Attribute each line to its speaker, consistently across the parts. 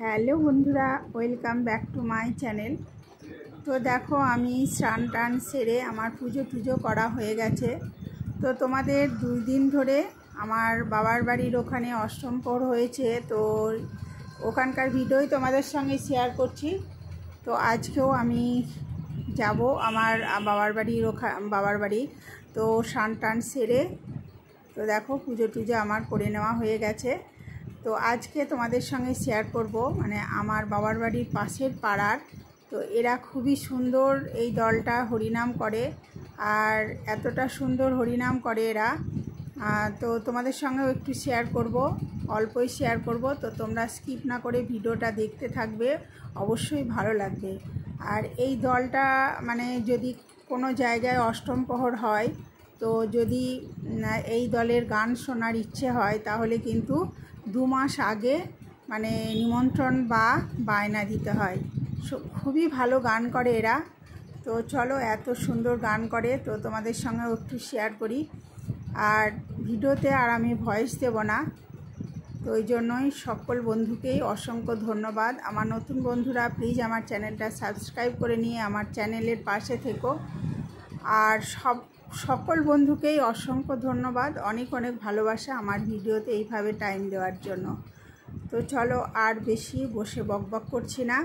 Speaker 1: Hello বন্ধুরা, welcome back to my channel. তো দেখো, আমি স্নান টান সেরে আমার পুজো করা হয়ে গেছে। তো তোমাদের 2 দিন ধরে আমার বাবার বাড়ির ওখানে অষ্টম প্রহর হয়েছে, তো ওখানকার ভিডিওই তোমাদের সঙ্গে শেয়ার করছি। তো আজকেও আমি যাব আমার বাবার বাড়ি। তো স্নান টান সেরে তো দেখো পুজো আমার করে নেওয়া হয়ে গেছে। তো আজকে তোমাদের সঙ্গে শেয়ার করব, মানে আমার বাবার বাড়ির পাশের পাড়ার, তো এরা খুবই সুন্দর এই দলটা হরিনাম করে, আর এতটা সুন্দর হরিনাম করে এরা। তো তোমাদের সঙ্গেও একটু শেয়ার করব, অল্পই শেয়ার করব। তো তোমরা স্কিপ না করে ভিডিওটা দেখতে থাকবে, অবশ্যই ভালো লাগবে। আর এই দলটা মানে যদি কোনো জায়গায় অষ্টম প্রহর হয়, তো যদি এই দলের গান শোনার ইচ্ছে হয়, তাহলে কিন্তু 2 মাস আগে মানে নিমন্ত্রণ বা বায়না দিতে হয়। খুবই ভালো গান করে এরা। তো চলো, এত সুন্দর গান করে, তো তোমাদের সঙ্গে একটু শেয়ার করি। আর ভিডিওতে আর আমি ভয়েস দেব না, তো ওই জন্যই সকল বন্ধুকেই অসংখ্য ধন্যবাদ। আমার নতুন বন্ধুরা প্লিজ আমার চ্যানেলটা সাবস্ক্রাইব করে নিয়ে আমার চ্যানেলের পাশে থেকো। আর সকল বন্ধুকেই অসংখ্য ধন্যবাদ, অনেক ভালোবাসা আমার ভিডিওতে এইভাবে টাইম দেওয়ার জন্য। তো চলো, আর বেশি বসে বকবক করছি না।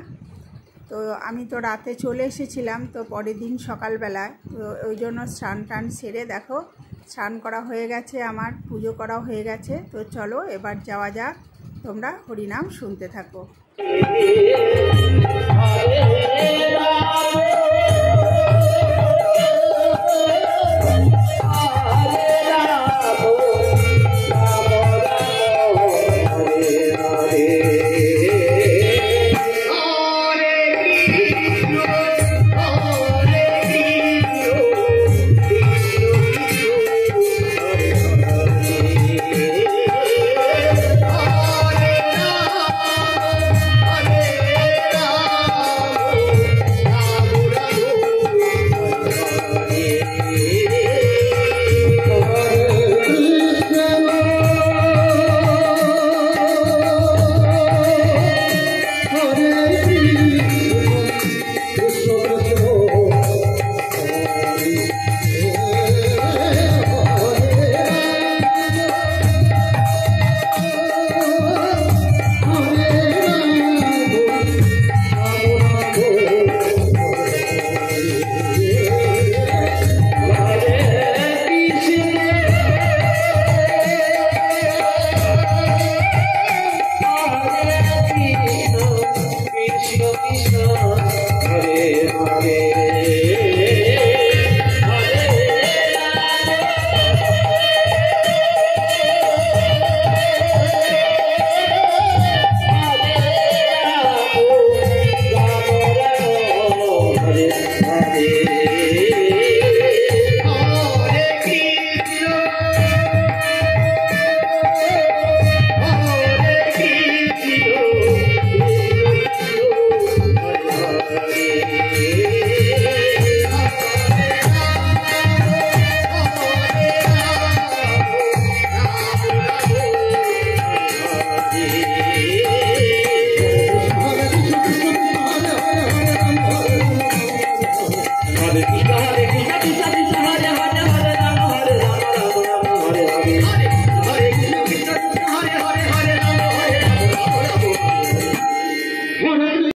Speaker 1: তো আমি তো রাতে চলে এসেছিলাম, তো পরের দিন সকালবেলায়, তো ওই জন্য স্নান টান সেরে দেখো স্নান করা হয়ে গেছে, আমার পুজো করা হয়ে গেছে। তো চলো এবার যাওয়া যাক, তোমরা হরিনাম শুনতে থাকো।